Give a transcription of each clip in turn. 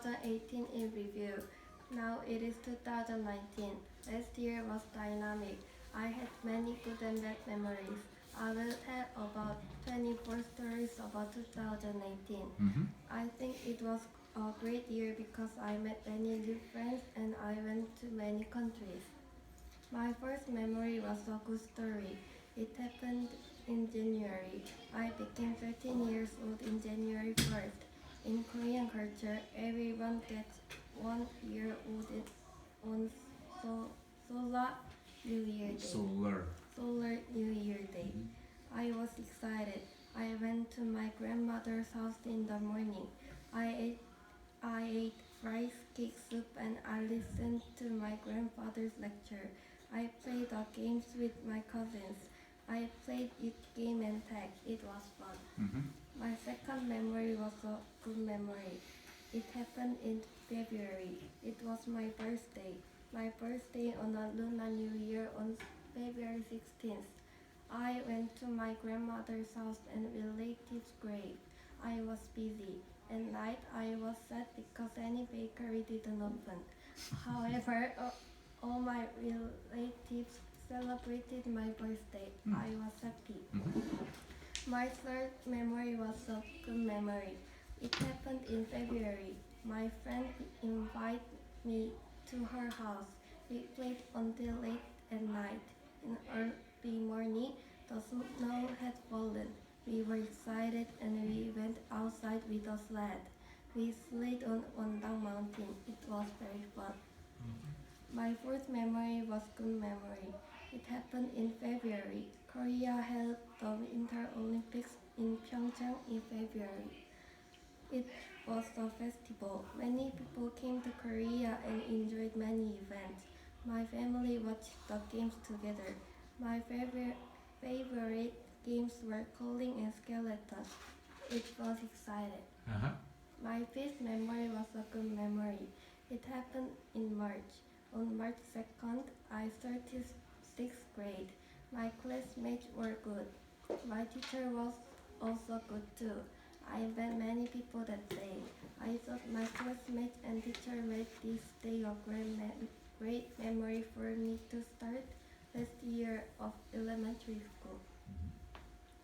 2018 in review. Now it is 2019. Last year was dynamic. I had many good and bad memories. I will tell about 24 stories about 2018. I think it was a great year because I met many new friends and I went to many countries. My first memory was a good story. It happened in January. I became 13 years old in January 1st. In Korean culture, everyone gets 1 year old on so, Solar New Year Day. Solar New Year Day. I was excited. I went to my grandmother's house in the morning. I ate rice cake soup and I listened to my grandfather's lecture. I played the games with my cousins. I played it game and tag. It was fun. My second memory was a good memory. It happened in February. It was my birthday. My birthday on a Lunar New Year on February 16th. I went to my grandmother's house and relatives' grave. I was busy. At night, I was sad because any bakery didn't open. However, all my relatives celebrated my birthday. I was happy. My third memory was a good memory. It happened in February. My friend invited me to her house. We played until late at night. In early morning, the snow had fallen. We were excited and we went outside with a sled. We slid on Wondang Mountain. It was very fun. My fourth memory was good memory. It happened in February. Korea held the Winter Olympics in Pyeongchang in February. It was a festival. Many people came to Korea and enjoyed many events. My family watched the games together. My favorite games were curling and skeleton. It was exciting. My fifth memory was a good memory. It happened in March. On March 2nd, I started 6th grade. My classmates were good. My teacher was also good too. I met many people that day. I thought my classmates and teacher made this day a great memory for me to start last year of elementary school.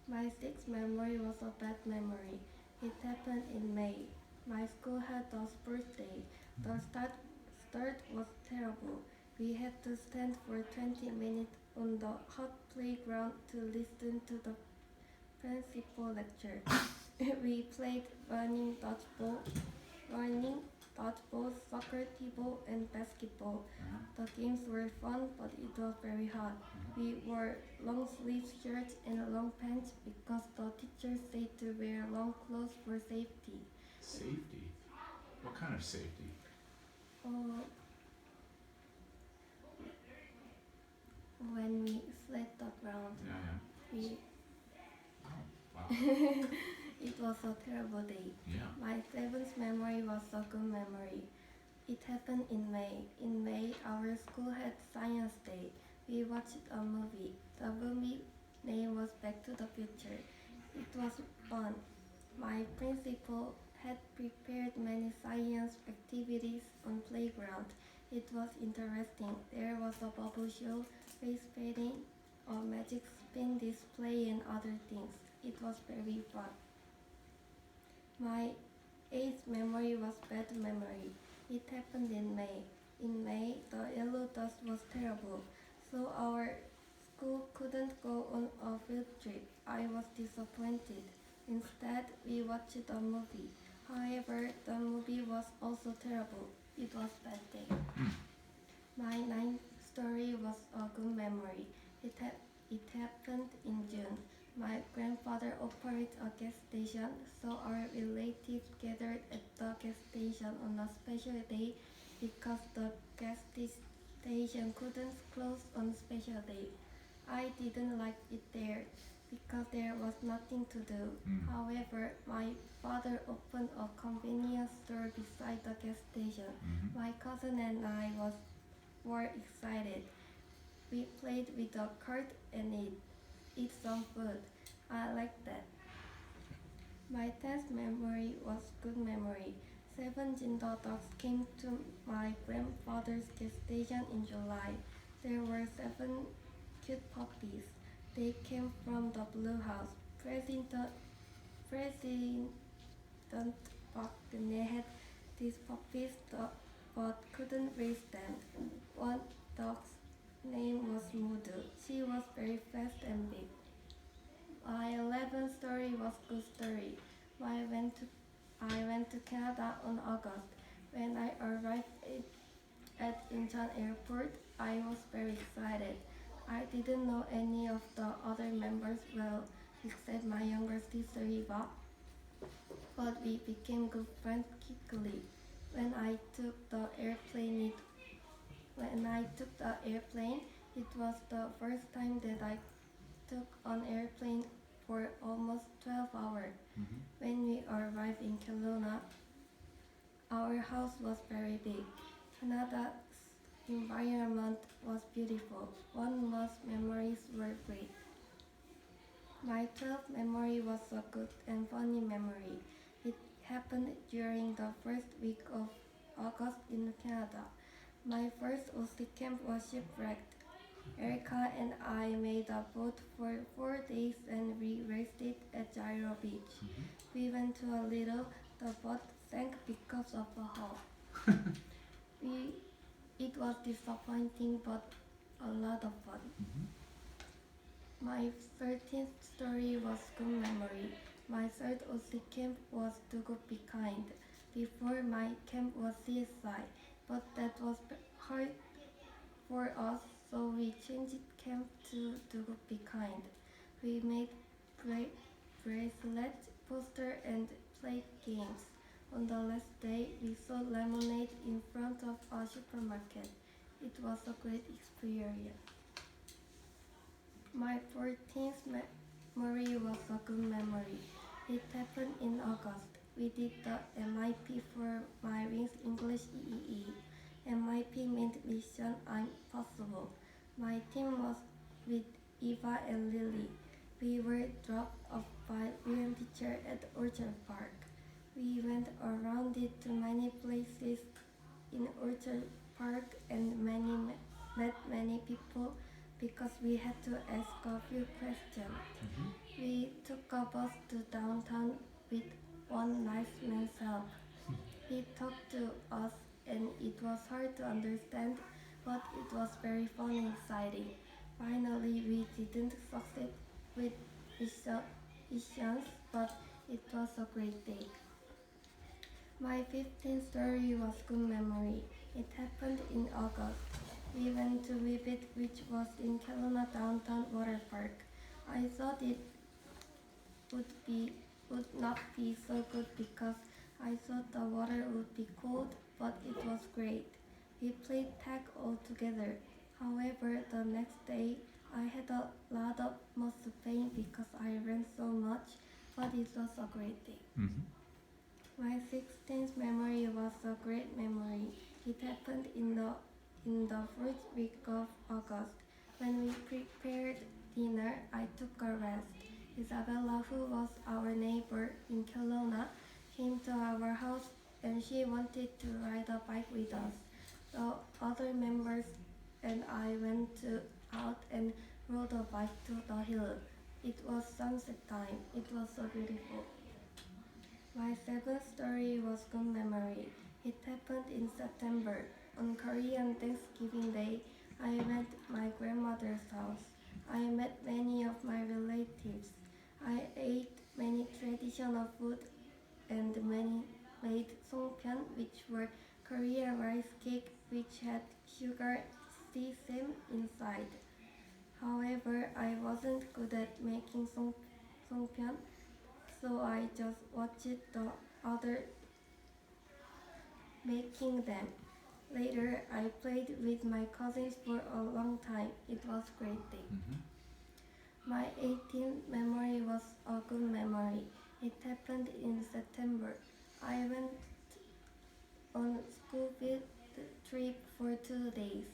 My sixth memory was a bad memory. It happened in May. My school had a sports day. The start was terrible. We had to stand for 20 minutes on the hot playground to listen to the principal lecture. We played running, dodgeball, soccer, t-ball, and basketball. The games were fun, but it was very hot. We wore long sleeve shirts and long pants because the teacher said to wear long clothes for safety. Safety? What kind of safety? When we slid the ground, we Wow. it was a terrible day. Yeah. My seventh memory was a good memory. It happened in May. In May, our school had Science Day. We watched a movie. The movie name was Back to the Future. It was fun. My principal had prepared many science activities on playground. It was interesting. There was a bubble show, face painting, a magic spin display and other things. It was very fun. My eighth memory was bad memory. It happened in May. In May, the yellow dust was terrible, so our school couldn't go on a field trip. I was disappointed. Instead, we watched a movie. However, the movie was also terrible. It was a bad day. My ninth story was a good memory. It happened in June. My grandfather operated a gas station, so our relatives gathered at the gas station on a special day because the gas station couldn't close on special day. I didn't like it there because there was nothing to do. However, my father opened a convenience store beside the gas station. My cousin and I were excited. We played with the cart and eat some food. I liked that. My tenth memory was good memory. 7 ginger dogs came to my grandfather's gas station in July. There were 7 cute puppies. They came from the Blue House. President Park had these puppies but couldn't raise them. One dog's name was Mudu. She was very fast and big. My 11th story was good story. I went to Canada on August. When I arrived at Incheon Airport, I was very excited. I didn't know any of the other members well, except my younger sister Eva, but we became good friends quickly. When I took the airplane, it was the first time that I took an airplane for almost 12 hours. When we arrived in Kelowna, our house was very big. Canada's environment was beautiful. One most memories were great. My 12th memory was a good and funny memory. It happened during the first week of August in Canada. My first OC camp was shipwrecked. Erica and I made a boat for 4 days and we rested at Gyro Beach. We went to a little, the boat sank because of a hull. It was disappointing but a lot of fun. My 13th story was good memory. My third OC camp was Do Good Be Kind. Before my camp was CSI, but that was hard for us, so we changed camp to Do Good Be Kind. We made bracelets, posters, and played games. On the last day, we sold lemonade in front of a supermarket. It was a great experience. My 14th memory was a good memory. It happened in August. We did the MIP for my Wings English EEE. MIP meant Mission Impossible. My team was with Eva and Lily. We were dropped off by William teacher at Orchard Park. We went around it to many places in Orchard Park and met many people because we had to ask a few questions. We took a bus to downtown with one nice man's help. He talked to us and it was hard to understand, but it was very fun and exciting. Finally, we didn't succeed with missions, but it was a great day. My 15th story was good memory. It happened in August. We went to Vivid, which was in Kelowna downtown water park. I thought it would not be so good because I thought the water would be cold, but it was great. We played tag all together. However, the next day I had a lot of muscle pain because I ran so much, but it was a great day. My 16th memory was a great memory. It happened in the first week of August. When we prepared dinner, I took a rest. Isabella, who was our neighbor in Kelowna, came to our house and she wanted to ride a bike with us. The other members and I went out and rode a bike to the hill. It was sunset time. It was so beautiful. My seventh story was good memory. It happened in September. On Korean Thanksgiving Day, I went to my grandmother's house. I met many of my relatives. I ate many traditional food and made songpyeon, which were Korean rice cake which had sugar sesame inside. However, I wasn't good at making songpyeon, so I just watched the other making them. Later, I played with my cousins for a long time. It was a great day. My 18th memory was a good memory. It happened in September. I went on a school field trip for 2 days.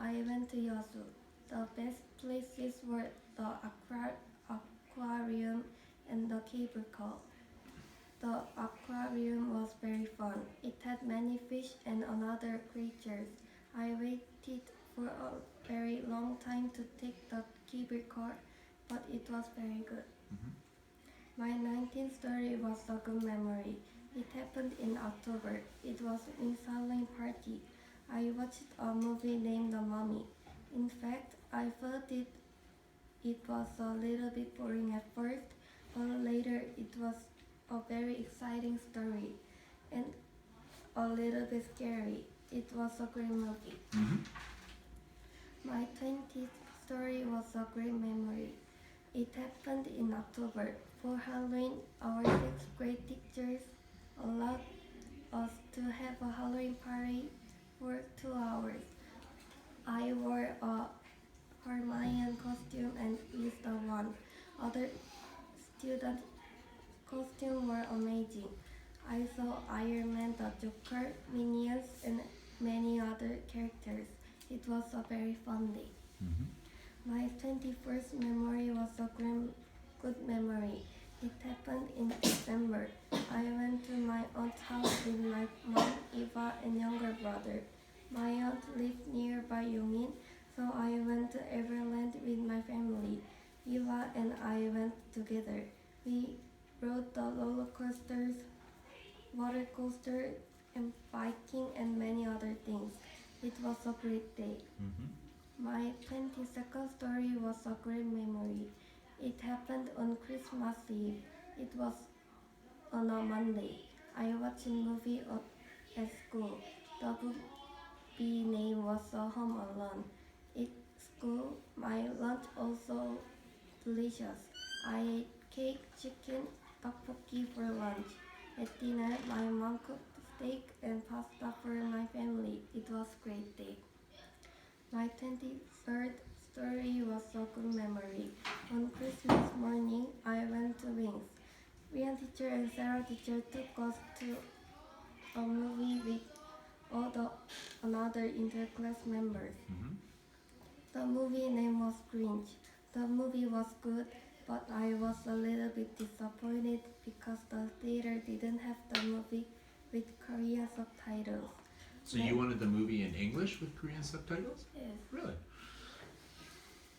I went to Yosu. The best places were the aquarium and the cable car. The aquarium was very fun. It had many fish and other creatures. I waited for a very long time to take the cable car, but it was very good. My 19th story was a good memory. It happened in October. It was Miss Halloween party. I watched a movie named The Mummy. In fact, I thought it was a little bit boring at first, but later it was a very exciting story and a little bit scary. It was a great movie. My 20th story was a great memory. It happened in October. For Halloween, our 6th grade teachers allowed us to have a Halloween party for 2 hours. I wore a Hermione costume and used the one. Other student costumes were amazing. I saw Iron Man, the Joker, Minions, and many other characters. It was a very fun day. My 21st memory was a good memory. It happened in December. I went to my aunt's house with my mom, Eva, and younger brother. My aunt lived nearby Yongin, so I went to Everland with my family. Eva and I went together. We rode the roller coasters, water coaster, and biking, and many other things. It was a great day. My 22nd story was a great memory. It happened on Christmas Eve. It was on a Monday. I watched a movie at school. The movie name was Home Alone. At school, my lunch also delicious. I ate cake, chicken, tteokbokki for lunch. At dinner, my mom cooked steak and pasta for my family. It was a great day. My 23rd story was a good memory. On Christmas morning, I went to Wings. Brian teacher and Sarah teacher took us to a movie with all the another interclass members. The movie name was Grinch. The movie was good, but I was a little bit disappointed because the theater didn't have the movie with Korean subtitles. So you wanted the movie in English with Korean subtitles? Yes. Really?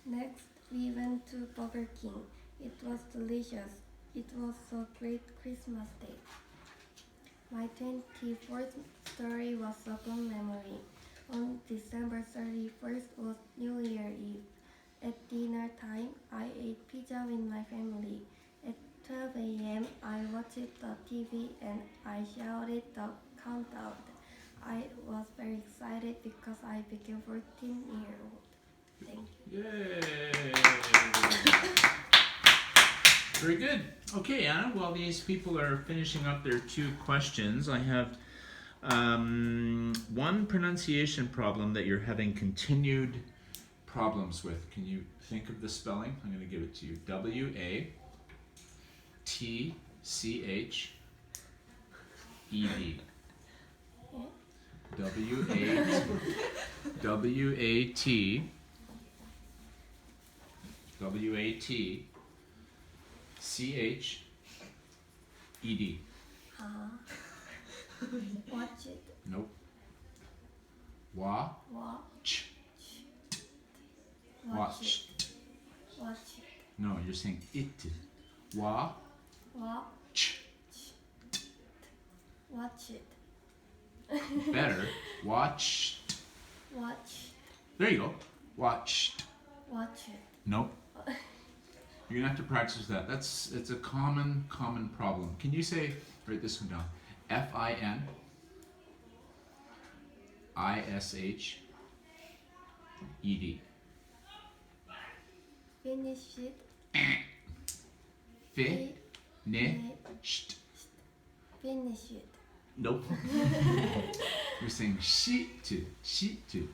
Next, we went to Burger King. It was delicious. It was a great Christmas day. My 24th story was a good memory. On December 31st was New Year Eve. At dinner time, I ate pizza with my family. At 12 a.m., I watched the TV and I shouted the countdown. I was very excited because I became 14-year-old. Thank you. Yay! Very good. Okay, Anna, while these people are finishing up their 2 questions, I have one pronunciation problem that you're having continued problems with. Can you think of the spelling? I'm going to give it to you. W-A-T-C-H-E-D. W-A-T-C-H-E-D. Watch it. Nope. Wa. Watch. Watch. Watch it. No, you're saying it. Wa. Watch. Watch it. Better. Watch. Watch. There you go. Watch. Watch it. Nope. You're gonna have to practice that. It's a common problem. Can you say, write this one down? F-I-N-I-S-H-E-D. Finish it. Finished. Finish it. Nope. You're saying sheet, sheet,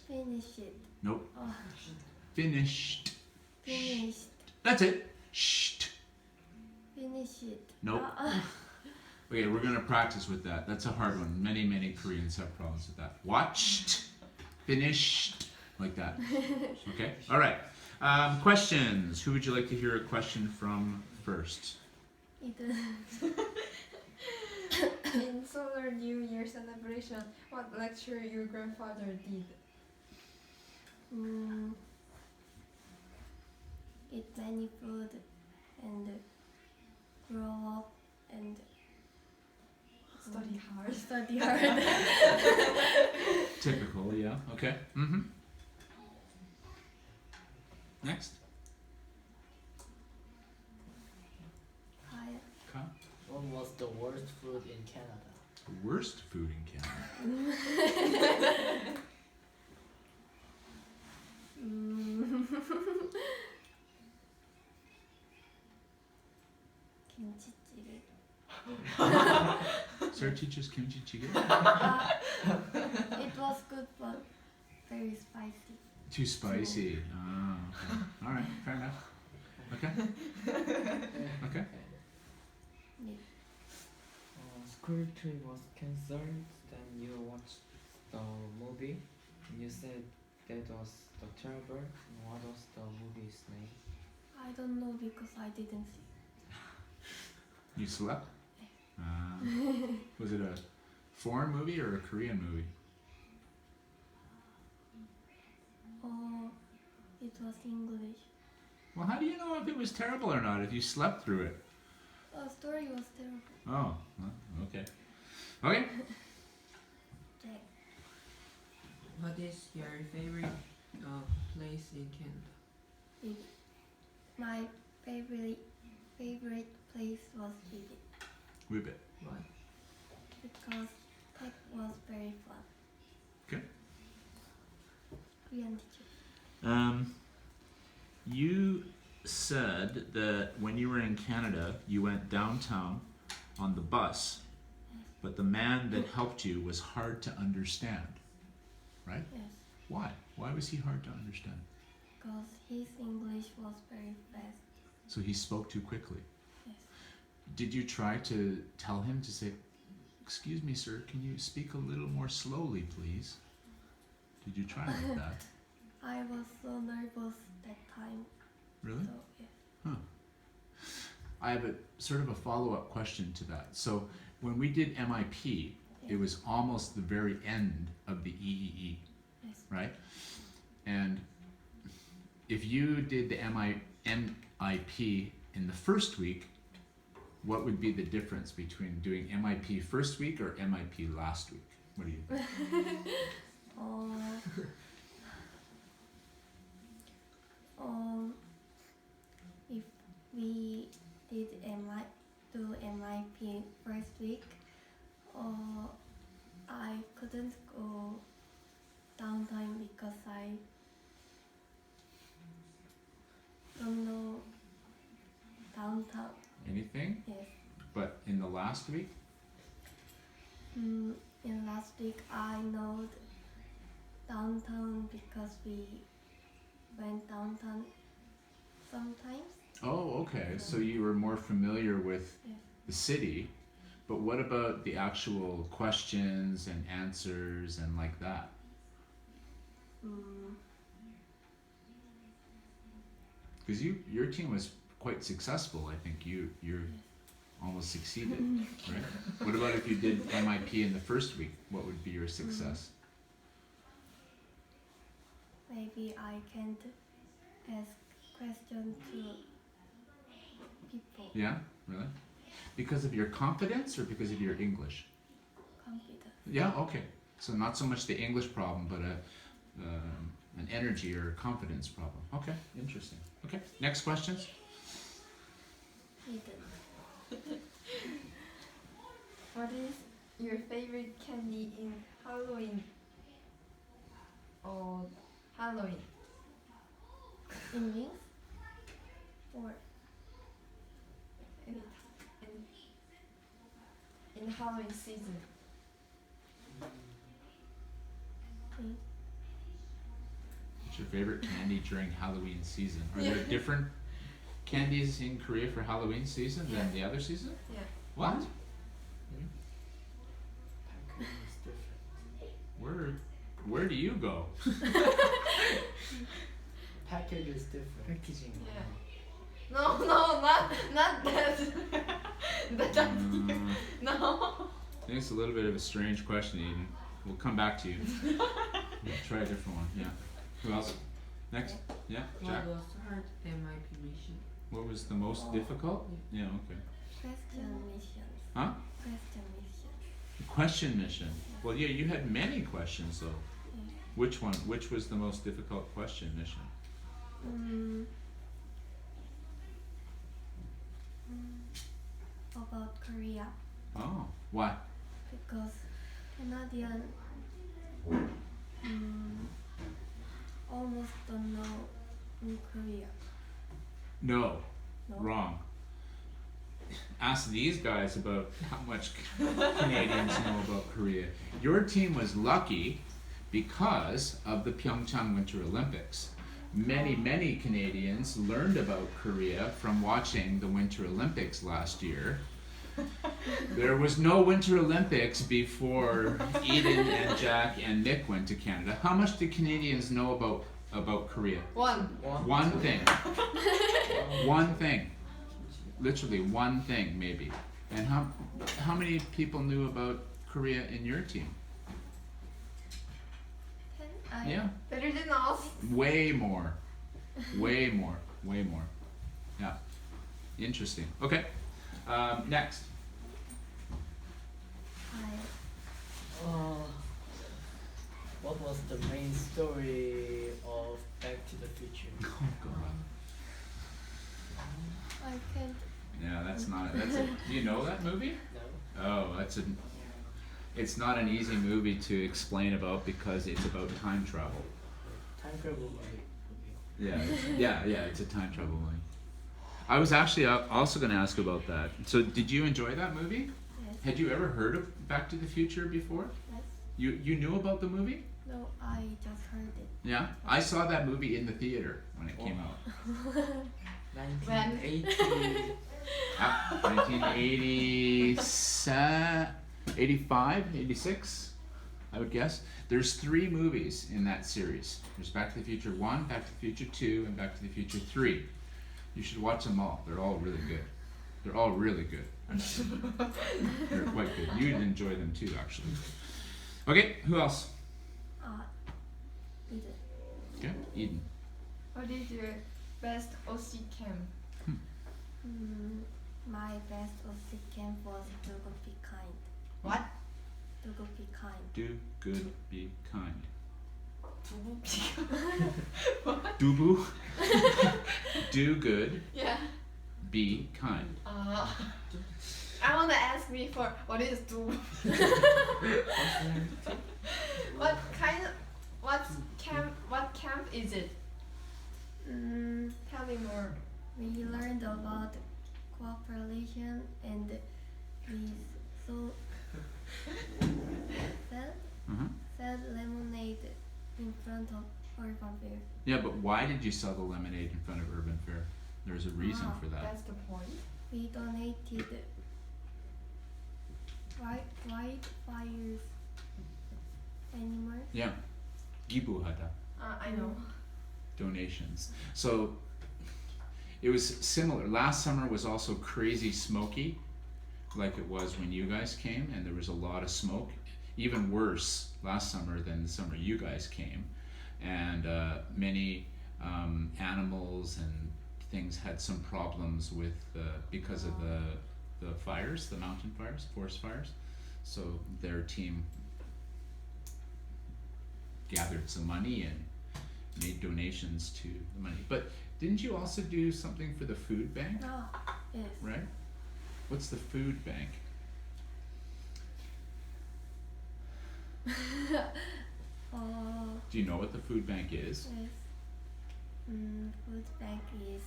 Finish it. Nope. Oh, Finished. finished. That's it. Sht. Finish it. Nope. Okay, we're gonna practice with that. That's a hard one. Many Koreans have problems with that. Watched, finished, like that. Okay. All right. Questions. Who would you like to hear a question from first? It In Solar New Year celebration, what lecture your grandfather did? eat many food and grow up and Study hard. study hard. Typical, yeah. Okay. Mm-hmm. Next. Kyle. What was the worst food in Canada? The worst food in Canada. 김치찌개. Sir teaches kimchi jjigae. It was good but very spicy. Too spicy. Ah, okay. All right. Fair enough. Okay. Okay. School trip was cancelled, then you watched the movie. You said that was the terrible. What was the movie's name? I don't know because I didn't see. You slept? Was it a foreign movie or a Korean movie? Oh, it was English. Well, how do you know if it was terrible or not if you slept through it? The story was terrible. Oh, well, okay. Okay. Jack. What is your favorite place in Canada? My favorite place was Vivid Ribbit. Why? because tech was very fun. Okay. Korean teacher. You said that when you were in Canada, you went downtown on the bus, but the man that helped you was hard to understand, right? Yes, Why? Why was he hard to understand? because his English was very fast. So he spoke too quickly. Yes. Did you try to tell him to say, "Excuse me, sir, can you speak a little more slowly, please?" Did you try like that? I was so nervous that time. Really? So yes. I have a sort of a follow-up question to that. So when we did MIP, it was almost the very end of the EEE, Yes. right? And if you did the MIP in the first week, what would be the difference between doing MIP first week or MIP last week? What do you think? If we did MIP first week, I couldn't go downtown because I don't know downtown. Anything? Yes. But in the last week? In last week I know downtown because we went downtown sometimes. Oh, okay. So you were more familiar with Yes. the city, but what about the actual questions and answers and like that? Because your team was quite successful. I think you're almost succeeded, right? What about if you did MIP in the first week? What would be your success? Maybe I can't ask questions to people. Yeah, really? Because of your confidence or because of your English? Confident. Yeah, okay. So not so much the English problem, but an energy or confidence problem. Okay, interesting. Okay, next questions? Hidden. What is your favorite candy in Halloween? Or Halloween? In wings? Or In, in Halloween season. wings? What's your favorite candy during Halloween season? Are there different candies in Korea for Halloween season than the other season? Yeah. What? Packaging is different. Where do you go? Package is different. Packaging. Yeah. No, not that. No. I think it's a little bit of a strange question, Eden. We'll come back to you. We'll try a different one. Yeah. Who else? Next. Yeah, Jack. What was hard MIP mission? What was the most difficult? Yeah, okay. Question missions. Huh? Question missions. Question mission. Well, yeah, you had many questions though. Which one? Which was the most difficult question mission? About Korea, Oh, why? because Canadian almost don't know in Korea. No, No? wrong. Ask these guys about how much Canadians know about Korea. Your team was lucky because of the Pyeongchang Winter Olympics. Many Canadians learned about Korea from watching the Winter Olympics last year. There was no Winter Olympics before Eden and Jack and Nick went to Canada. How much do Canadians know about Korea? One. One thing. One thing. Literally one thing, maybe. And how many people knew about Korea in your team? Yeah. Better than us. Way more. Way more. Way more. Yeah. Interesting. Okay. Next. What was the main story of Back to the Future? Oh God. I can't. Yeah, that's not. That's a. Do you know that movie? No. Oh, that's a. It's not an easy movie to explain about because it's about time travel. Time travel movie. Yeah, it's a time travel movie. I was actually also going to ask about that. So, did you enjoy that movie? Yes. Had you ever heard of Back to the Future before? Yes. You knew about the movie? No, I just heard it. Yeah, I saw that movie in the theater when it came out. 1980. 1987, 85, 86, I would guess. There's 3 movies in that series. There's Back to the Future 1, Back to the Future 2, and Back to the Future 3. You should watch them all. They're all really good. They're all really good. They're quite good. You'd enjoy them too, actually. Okay, who else? Eden. Okay, Eden. What is your best OC camp? My best OC camp was Do Good Be Kind. What? Do Good Be Kind. Do good, be kind. What? Dubu. Do good, Yeah. be kind. I wanna ask me for what is do? What kind of what camp is it? Tell me more. We learned about cooperation and we sell lemonade in front of Urban Fair. Yeah, but why did you sell the lemonade in front of Urban Fair? There's a reason for that. That's the point. We donated wildfires animals. Yeah. Gibuhata. I know. Donations. So it was similar. Last summer was also crazy smoky, like it was when you guys came, and there was a lot of smoke. Even worse last summer than the summer you guys came, and many animals and things had some problems with because of the fires, the mountain fires, forest fires. So their team gathered some money and made donations to the money. But didn't you also do something for the food bank, Yes. right? What's the food bank? Do you know what the food bank is? Yes. Food bank is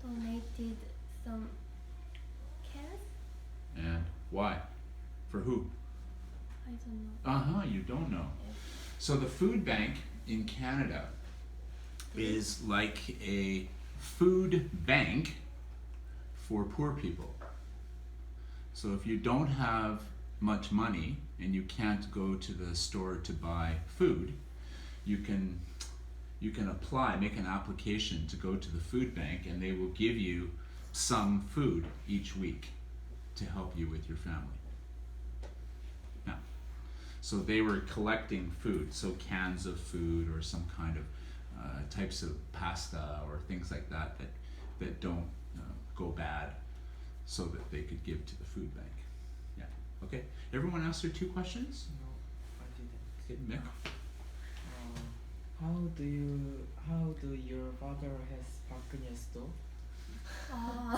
donated some cans. And why? For who? I don't know. You don't know. Yes. So the food bank in Canada is like a food bank for poor people. So if you don't have much money and you can't go to the store to buy food, you can you can apply, make an application to go to the food bank, and they will give you some food each week to help you with your family. Yeah. So they were collecting food, so cans of food or some kind of types of pasta or things like that that don't go bad, so that they could give to the food bank. Yeah. Okay. Everyone asked their 2 questions? No, I didn't. Okay, Mick. How do your father has Park store? Oh.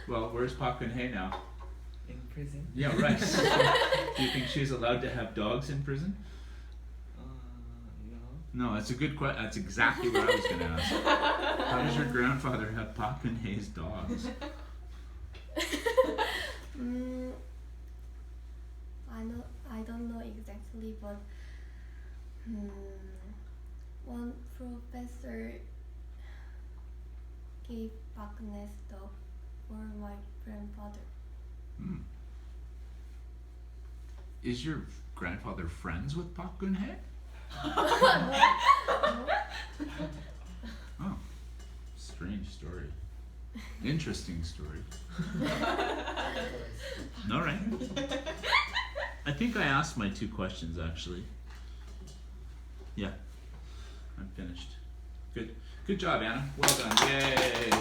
Well, where's Park Geun-hye now? In prison? Yeah, right. Do you think she's allowed to have dogs in prison? No. No, that's a good question. That's exactly what I was going to ask. How does your grandfather have Park Geun-hye's dogs? I don't know exactly, but one professor gave Park dog for my grandfather. Hmm. Is your grandfather friends with Park Geun-hye? Oh, strange story. Interesting story. All right. I think I asked my 2 questions actually. Yeah, I'm finished. Good. Good job, Anna. Well done. Yay.